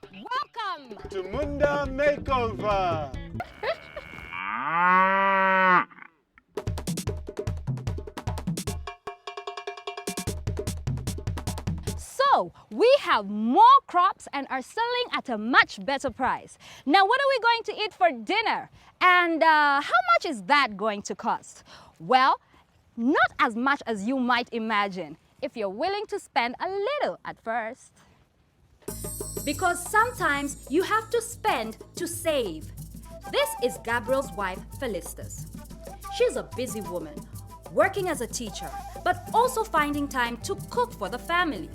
Welcome to Munda Makeover. So, we have more crops and are selling at a much better price. Now, what are we going to eat for dinner? And how much is that going to cost? Well, not as much as you might imagine, if you're willing to spend a little at first. Because sometimes you have to spend to save. This is Gabriel's wife, Felicitas. She's a busy woman, working as a teacher, but also finding time to cook for the family.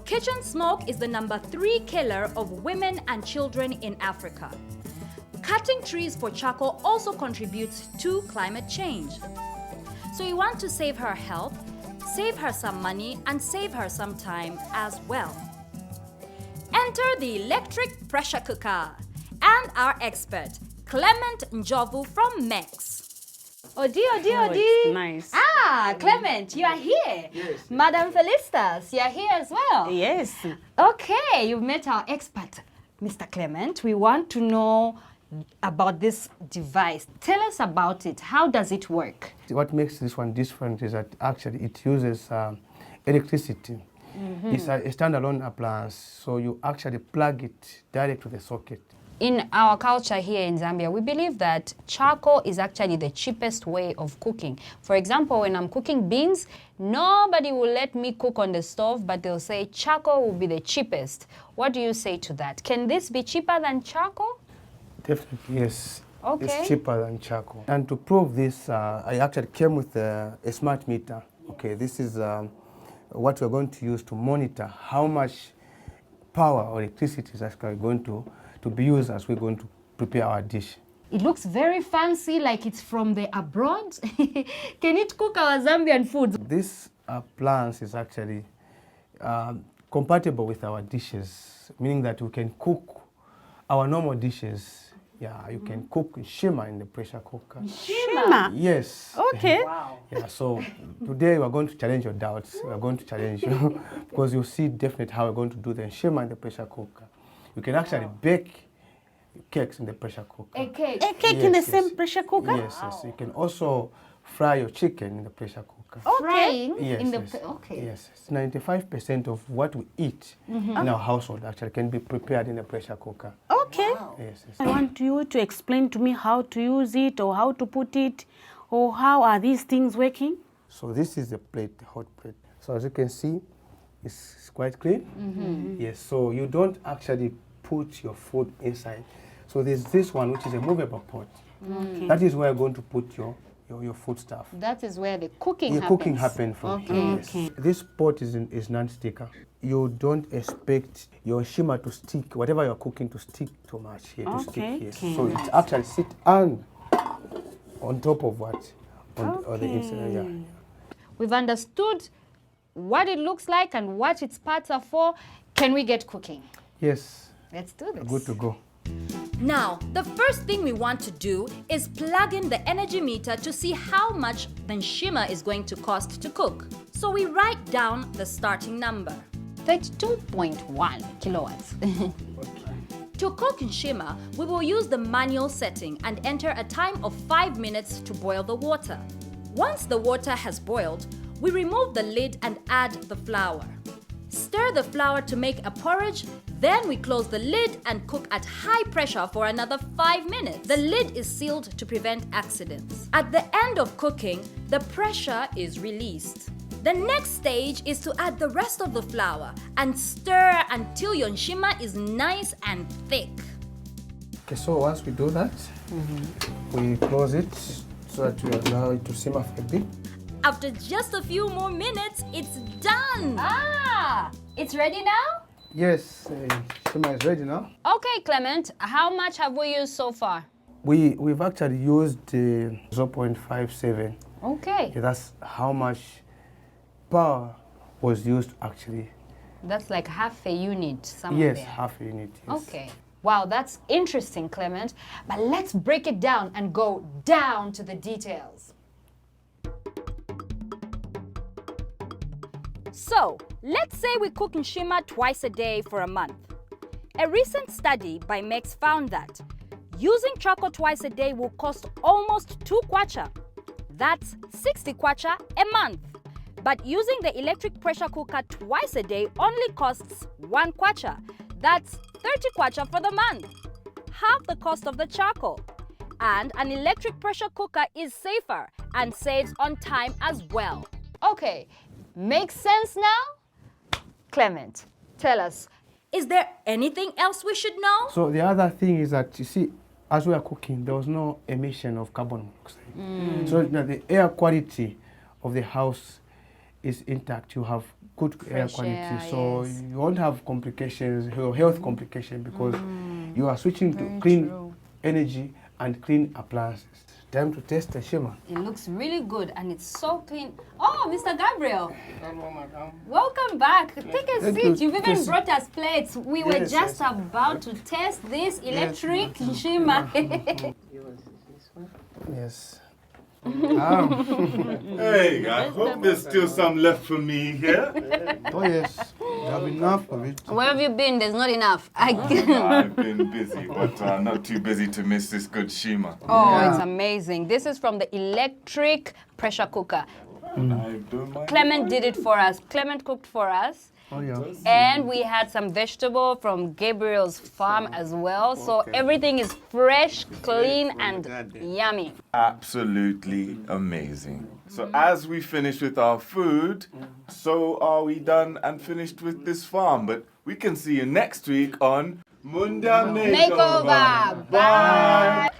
Kitchen smoke is the #3 killer of women and children in Africa. Cutting trees for charcoal also contributes to climate change. So you want to save her health, save her some money, and save her some time as well. Enter the electric pressure cooker and our expert, Clement Njovu from Mex. Odi. It's nice. Ah, Clement, you are here. Yes. Madam Felicitas, you are here as well. Yes. Okay, you've met our expert, Mr. Clement. We want to know about this device. Tell us about it. How does it work? What makes this one different is that actually it uses electricity. It's a standalone appliance, so you actually plug it direct to the socket. In our culture here in Zambia, we believe that charcoal is actually the cheapest way of cooking. For example, when I'm cooking beans, nobody will let me cook on the stove, but they'll say charcoal will be the cheapest. What do you say to that? Can this be cheaper than charcoal? Definitely, yes. Okay. It's cheaper than charcoal. And to prove this, I actually came with a smart meter. Okay, this is what we're going to use to monitor how much power or electricity is actually going to be used as we're going to prepare our dish. It looks very fancy, like it's from the abroad. Can it cook our Zambian food? This appliance is actually compatible with our dishes, meaning that we can cook our normal dishes. Yeah, you can cook Nshima in the pressure cooker. Nshima? Yes. Okay. Wow. Yeah, so today we're going to challenge your doubts. We're going to challenge you because you'll see definitely how we're going to do the Nshima in the pressure cooker. You can actually bake cakes in the pressure cooker. A cake. A cake in the same pressure cooker? Yes, yes. You can also fry your chicken in the pressure cooker. Frying Yes, in the yes. okay. Yes, 95% of what we eat in our household actually can be prepared in a pressure cooker. Okay. Yes, yes. I want you to explain to me how to use it or how to put it or how are these things working? So this is the plate, the hot plate. So as you can see, it's quite clean. Yes, so you don't actually put your food inside. So there's this one which is a movable pot. Okay. That is where you're going to put your food stuff. That is where the cooking Your happens. cooking happens from Okay. here. Okay. Yes. This pot is non-sticker. You don't expect your Nshima to stick, whatever you're cooking, to stick too much here, to stick Okay. here. Okay. So it actually sit on top of what? On the inside. Yeah. We've understood what it looks like and what its parts are for. Can we get cooking? Yes, Let's do this. good to go. Now, the first thing we want to do is plug in the energy meter to see how much the Nshima is going to cost to cook. So we write down the starting number. 32.1 kilowatts. To cook Nshima, we will use the manual setting and enter a time of 5 minutes to boil the water. Once the water has boiled, we remove the lid and add the flour. Stir the flour to make a porridge, then we close the lid and cook at high pressure for another 5 minutes. The lid is sealed to prevent accidents. At the end of cooking, the pressure is released. The next stage is to add the rest of the flour and stir until your Nshima is nice and thick. Okay, so once we do that, we close it so that we allow it to simmer for a bit. After just a few more minutes, it's done! Ah, it's ready now? Yes, Nshima is ready now. Okay, Clement, how much have we used so far? We've actually used 0.57. Okay, Okay, that's how much power was used actually. that's like half a unit somewhere Yes, there. half a unit. Yes. Okay. Wow, that's interesting, Clement. But let's break it down and go down to the details. So, let's say we cook Nshima twice a day for a month. A recent study by MEX found that using charcoal twice a day will cost almost 2 kwacha. That's 60 kwacha a month. But using the electric pressure cooker twice a day only costs 1 kwacha. That's 30 kwacha for the month, half the cost of the charcoal. And an electric pressure cooker is safer and saves on time as well. Okay, makes sense now? Clement, tell us. Is there anything else we should know? So the other thing is that, you see, as we are cooking, there was no emission of carbon monoxide. So the air quality of the house is intact. You have good air quality, air, so yes. you won't have complications, health complications, because you are switching to clean energy and clean appliances. Time to test the Nshima. It looks really good and it's so clean. Oh, Mr. Gabriel. Welcome back. Take a seat. You've even brought us plates. We were just about to test this electric Nshima. Yes. Hey, I hope there's still some left for me here. Oh yes, you have enough of it. Where have you been? There's not enough. I've been busy, but not too busy to miss this good Nshima. Oh, it's amazing. This is from the electric pressure cooker. I don't mind. Clement did it for us. Clement cooked for us. Oh yeah. And we had some vegetable from Gabriel's farm as well. So everything is fresh, clean, and yummy. Absolutely amazing. So as we finish with our food, so are we done and finished with this farm. But we can see you next week on Munda Makeover. Makeover. Bye.